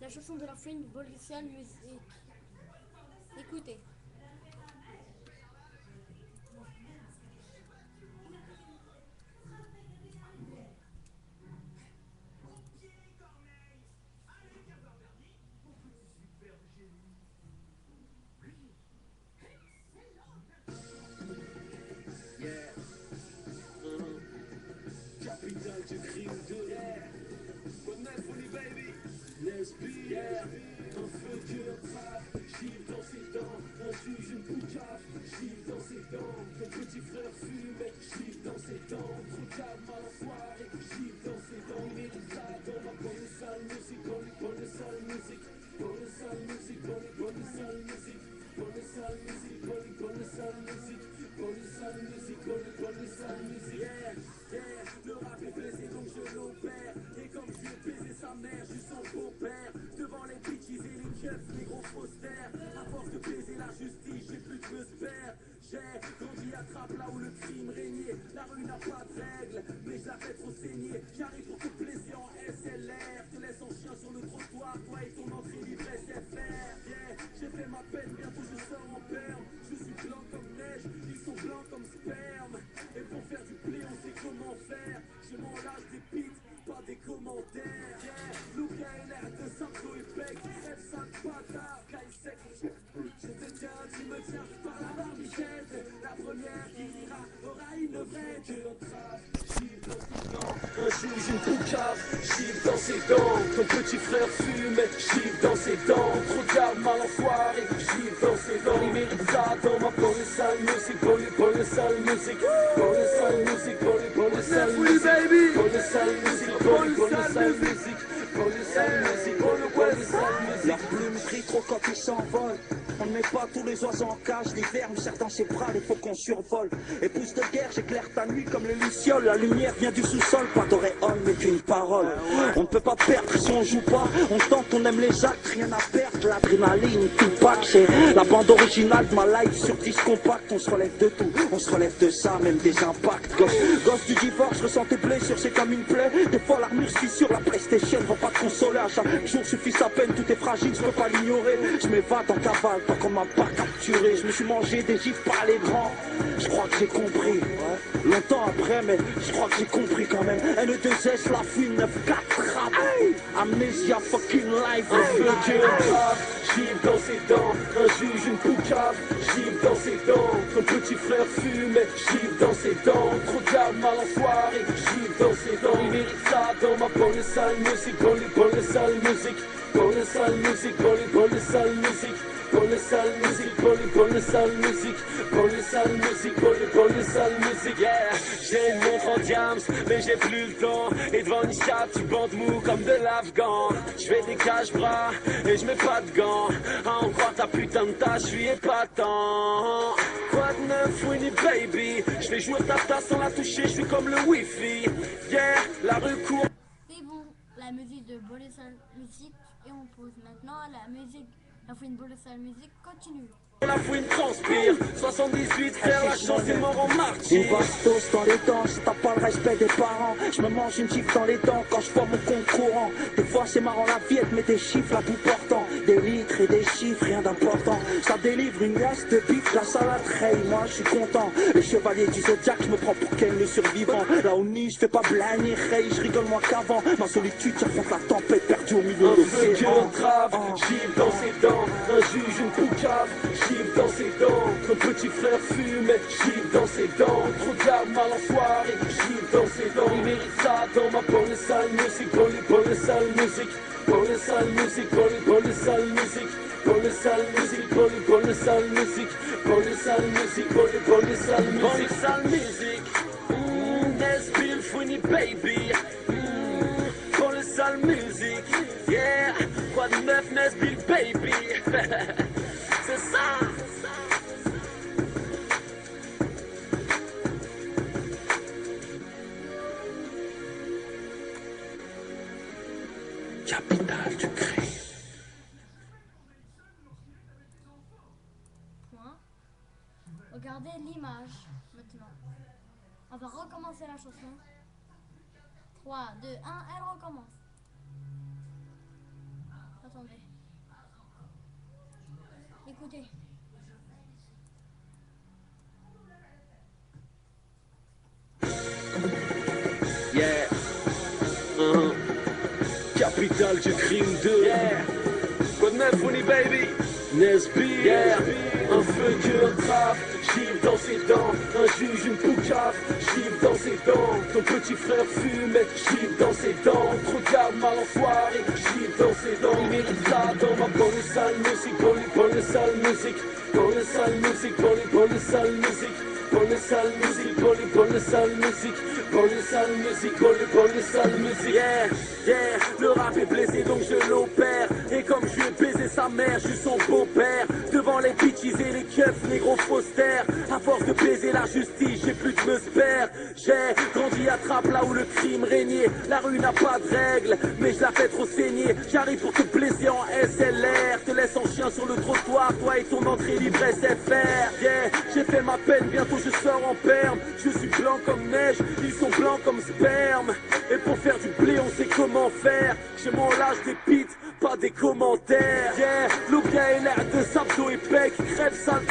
la chanson de la Friend Bolician Music. Écoutez. Capitale du crime de Bonne folie baby. Lesbi, un feu que le trappe, gifle dans ses dents, un juge une poucave, gifle dans ses dents, ton petit frère fume, gifle dans ses dents, trop calme à la soirée, gifle dans ses dents, il mérite ça dans ma bonne sale musique, bonne sale musique, bonne sale musique, bonne sale musique, bonne sale musique, bonne sale musique, bonne sale musique, bonne sale musique, le rap est blessé donc je l'opère, et comme je vais baiser sa mère, je suis son beau-père, devant les bitches et les keufs, les gros posters, à force de baiser la justice, j'ai plus de me faire. J'ai grandi à Trappes là où le crime régnait, la rue n'a pas de règles, mais je la fais trop saigner, j'arrive pour te blesser en SLR, te laisse en chien sur le trottoir, toi et ton entrée libre SFR, j'ai fait ma peine, bientôt je sors mon perme, je suis blanc comme neige, ils sont blancs comme sperme, et pour faire du blé on sait comment faire, je m'en lâche des pites, pas des commentaires, Luca et l'air de Santo et Beck, F5 bâtard, Kai sec, je te tiens, tu me tiens par la barbichette, la première qui rira aura une vraie que le trap, gifle dans ses dents, un juge une poucave, gifle dans ses dents, ton petit frère fume, gifle dans ses dents, trop de mal enfoiré, gifle dans ses dents, il mérite ça dans ma bonne sale musique, bonne sale musique, bonne sale musique, bonne sale musique, bonne sale musique, bonne sale musique, bonne sale musique, bonne sale musique. La plume crie trop quand il s'envole. On ne met pas tous les oiseaux en cage, l'hiver nous serre dans ses bras, il faut qu'on survole. Et pousse de guerre, j'éclaire ta nuit comme les lucioles. La lumière vient du sous-sol, pas d'auréole mais qu'une parole. On ne peut pas perdre si on joue pas, on tente, on aime les actes, rien à perdre. L'adrénaline, tout pack, c'est la bande originale de ma life sur 10 compact. On se relève de tout, on se relève de ça, même des impacts. Gosse du divorce, ressens tes blessures, c'est comme une plaie. Des fois l'armure se fissure, la PlayStation va pas te consoler. À chaque jour suffit sa peine, tout est fragile, je peux pas l'ignorer. Je m'évade en cavale, tant qu'on m'a pas capturé. Je me suis mangé des gifs par les grands, je crois que j'ai compris. Longtemps après, mais je crois que j'ai compris quand même. N2S, la fouine, 9-4 rap. Amnesia fucking life. Un feu que le trap, gifle dans ses dents, un juge une poucave, gifle dans ses dents, ton petit frère fume, gifle dans ses dents, trop de mal enfoiré, gifle dans ses dents, il mérite ça dans ma bonne sale musique, bonne sale musique, bonne sale musique, bonne sale musique, bonne sale musique, bonne sale musique, bonne sale musique, bonne sale musique, j'ai une montre en diams, mais j'ai plus le temps, et devant une chatte, tu bandes mou comme de l'Afghan, je fais des cache-bras, et je mets pas de gants, à en croire ta putain de tâche, je suis épatant. Quoi de neuf, Winnie baby, je fais jouer ta tasse sans la toucher, je suis comme le wifi, la rue court. C'est bon, la musique de Bolician Music. Et on pose maintenant la musique. La Friend Bolician Music continue. La fouine transpire, 78 faire la chance et mort en Une martyr. bastos dans les dents, si t'as pas le respect des parents. Je me mange une gifle dans les dents quand je vois mon compte courant. Des fois c'est marrant la vie, elle met des chiffres à bout portant. Des litres et des chiffres, rien d'important. Ça délivre une glace de bif, la salade raye, moi je suis content. Le chevalier du Zodiac, je me prends pour quel le survivant. Là au nid, je fais pas blâmer, ray, je rigole moins qu'avant. Ma solitude, j'affronte la tempête perdue au milieu de Un feu que l'océan. trave, gifle dans ses dents, un juge une poucave, gifle dans ses dents, ton petit frère fume, gifle dans ses dents, trop de mal enfoiré, gifle dans ses dents, il mérite ça dans ma bonne sale musique, bonne sale musique, bonne sale musique, bonne sale musique, bonne sale musique, bonne sale musique, bonne sale musique, bonne sale musique, bonne sale musique, Nesbill, Funny baby, bonne sale musique, quoi de neuf, Nesbill baby, c'est ça. Capitale du crime. Point. Regardez l'image maintenant. On va recommencer la chanson. 3, 2, 1, elle recommence. Attendez. Écoutez. Yeah. Capitale du crime 2. Yeah. Quoi de neuf, Funny Baby? Nesby. Yeah. Un feu que attrape, gifle dans ses dents. Un juge, une poucave, gifle dans ses dents. Ton petit frère fume, gifle dans ses dents. Te regarde mal enfoiré, gifle dans ses dents. Il mérite ça dans ma bonne sale musique. Bonne sale musique. Bonne sale musique. Bonne sale musique. Bonne sale musique. Bonne sale musique. Bonne sale musique. Bonne sale musique. Yeah, yeah. Le rap est blessé donc je l'opère. Et comme je lui ai baisé sa mère, je suis son beau-père. Devant les bitches et les keufs, négro faustère. À force de baiser la justice, j'ai plus de me spare. J'ai grandi à Trappes là où le crime régnait. La rue n'a pas de règles, mais je la fais trop saigner. J'arrive pour te blesser en SLR. Te laisse en chien sur le trottoir, toi et ton entrée libre SFR. Yeah, j'ai fait ma peine, bientôt je sors en perme. Je suis blanc comme neige, ils sont blancs comme sperme. Et pour faire du blé, on sait comment faire. Chez moi on lâche des pites, pas des commentaires. Yeah, le gars est l'air de Sabdo et Peck, crève sale.